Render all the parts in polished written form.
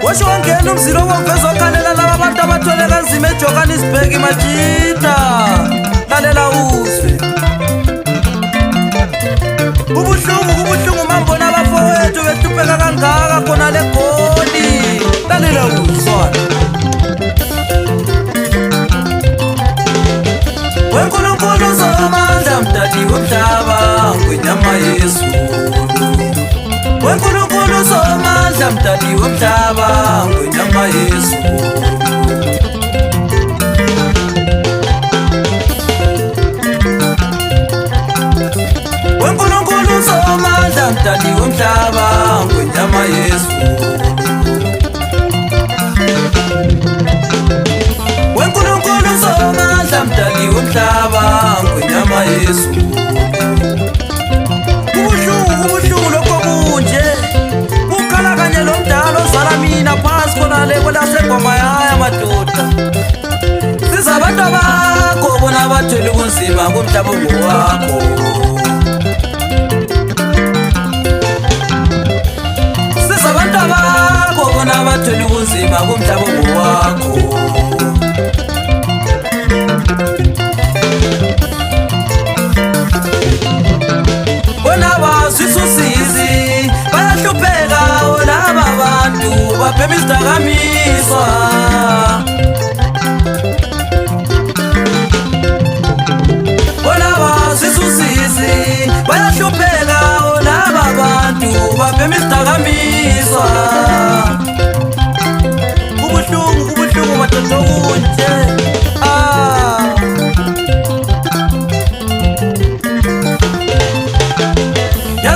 Washo wangena umzilo womvezo okhalela laba bantu abathwele kanzima eJohannesburg Majita. Lalela uzwe kubuhlungu mambona abafowethu behlupheka kangaka khona le Goli. Lalela uzwana weNkulunkulu uZamandla mdali womhlaba kwenyama yezulu. weNkulunkulu uZamandla mdali womhlaba kwenyama yezulu. weNkulunkulu uZamandla mdali womhlaba kwenyama yezulu. weNkulunkulu uZamandla mdali womhlaba kwenyama yezulu. Kubuhlungu lokho kunje kukhala kanye lomdala ozala mina phansi khonale kwelaseGwama yaya madoda. Siza abantu bakho bona bathwele ubunzima kumhlaba ongowakho. Siza abantu bakho bona bathwele ubunzima kumhlaba ongowakho. Sisusizi bayahlupheka laba bantu babhema izidakamizwa. Laba sisusizi bayahlupheka laba bantu babhema izidakamizwa. Kubuhlungu madoda kunje.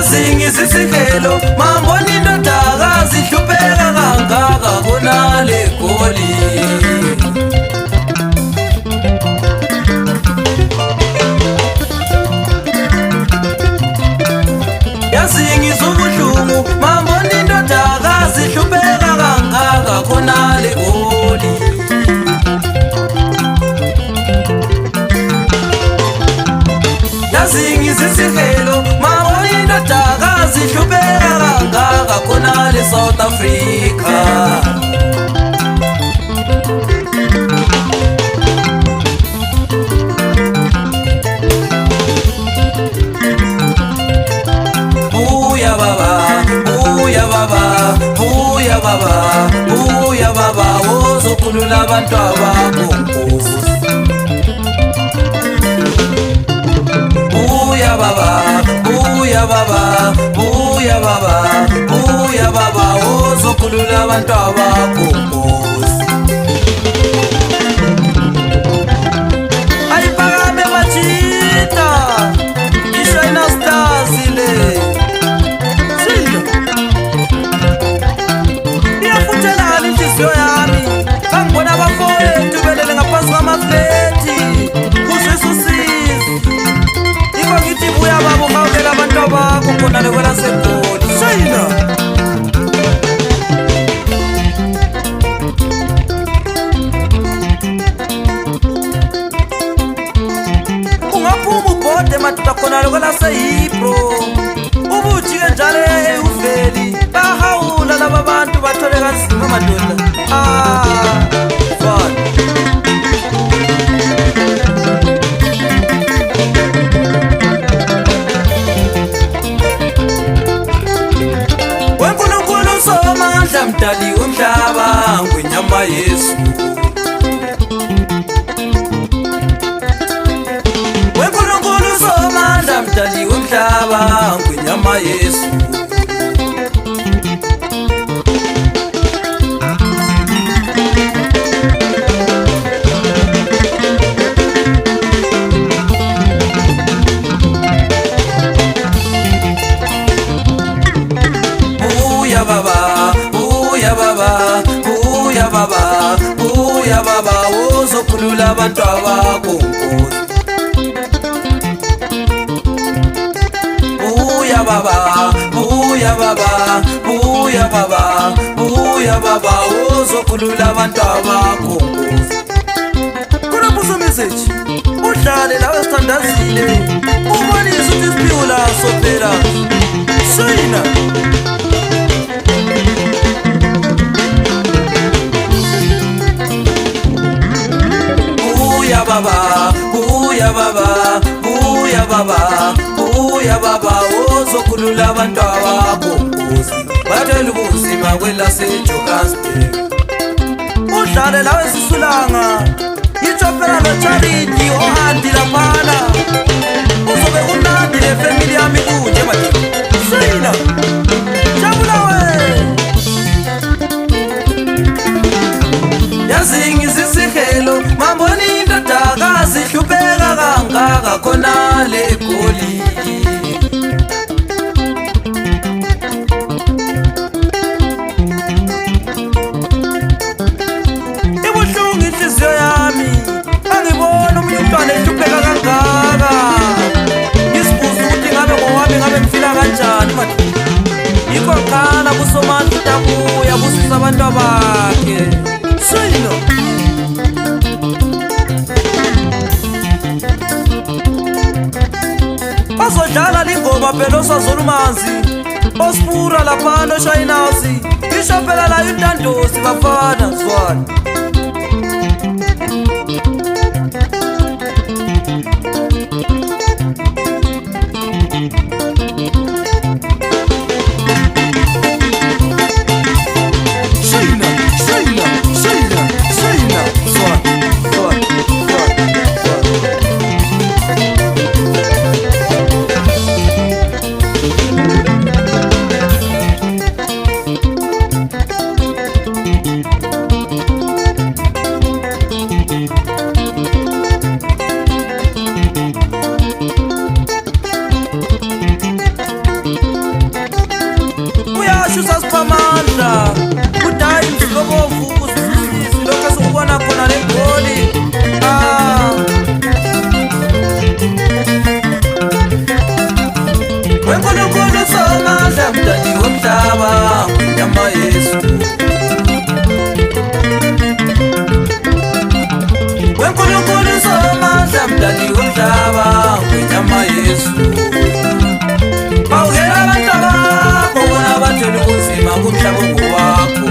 Zingizisihlelo mambona indodakazi ihlupheka kangaka khonale Goli. Yazingizwa ubuhlungu mambona indodakazi ihlupheka kangaka khonale Goli. Yazingizisihlelo indodakazi ihlupheka kangaka khonale South Africa. Buya baba, buya baba, buya baba, buya baba, wozokhulula abantu bakho Nkosi. Buya baba, buya baba, buya baba, buya baba, wozokhulula abantu bakho Nkosi. Ayiphakame Majita iShina Stars le Silo iyafuthela inhliziyo yami ngangibona abafowethu belele ngaphansi kwamafleti. Kuzwisusizi iko ngithi buya baba uhawukela abantu bakho khonale kwelaseGoli Shina. Ungaphuma ubhode madoda khonale kwelaseYibro ubujike njalo uveli bahawula laba bantu bathole kanzima madoda. Fine. weNkulunkulu uZamandla mdali womhlaba kwenyama yezulu. weNkulunkulu uZamandla mdali womhlaba kwenyama yezulu. Buya baba, buya baba, buya baba, buya baba, wozokhulula abantu bakho Nkosi. Buya baba, buya baba, buya baba, buya baba, wozokhulula abantu bakho Nkosi. message udlale lawe sithandazile ubonise ukuthi isiphiwo laso phela shayina buya baba buya baba buya baba buya baba ozokhulula abantu abakho Nkosi bathela ubunzima kwelaseJohannesburg udlale lawe sisulanga ichopela lo charity ohandi laphana uzobe unandi le family yami kunje manje sayina jabula we yazingi zisihelo mamboni indodaka zihlupheka kangaka khona le goli Ikokhala kusomandla tabuya busisa abantu abakhe Shayina bazodlala lingoba phela osazolumanzi osipura laphana eShayinasi ishophela la intandosi bafana Zwana Pamandla udayi mhlobovu uzisisi lokho sikubona khona le goli wenkulunkulu somandla mdali womhlaba nyama Yesu wenkulunkulu somandla mdali womhlaba nyama Yesu bawukela abantu abakho bona bathela ubunzima kumhlaba ongowakho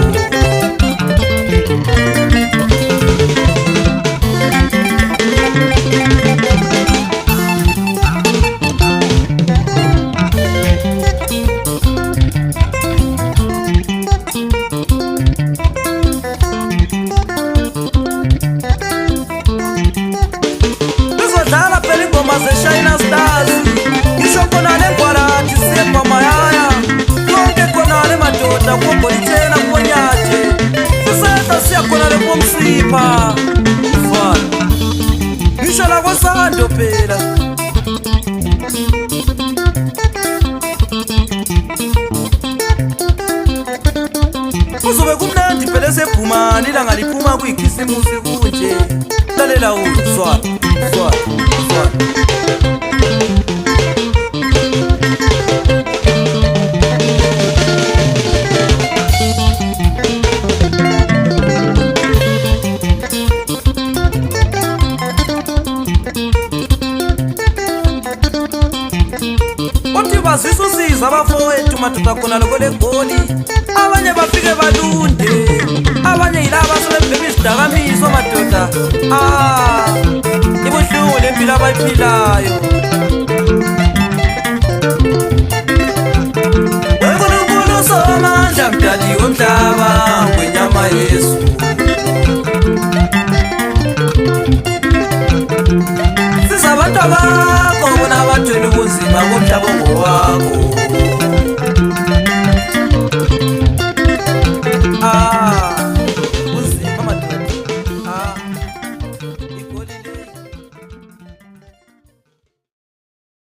bizodlala phela ingoma ze-Shayina Stars ngisho khona le ngwalathi semba mayaya yonke khona le madoda kubolithena kubonyathi sisehla siyakhona le komsipha mfana ngisho la kwasando phela kuzobe kumnandi phela seBhumani ilanga liphuma kuyikhisimusi kunje lalela uzwa zwa Uthi bazisusiza abafowethu madoda khona lokho le goli abanye bafike balunde abanye yilaba sebebheka izidakamizwa madoda ibuhlungu lempilo abayiphilayo wenkulunkulu somandla mdali womhlaba wenyama Yesu sizabantu abakho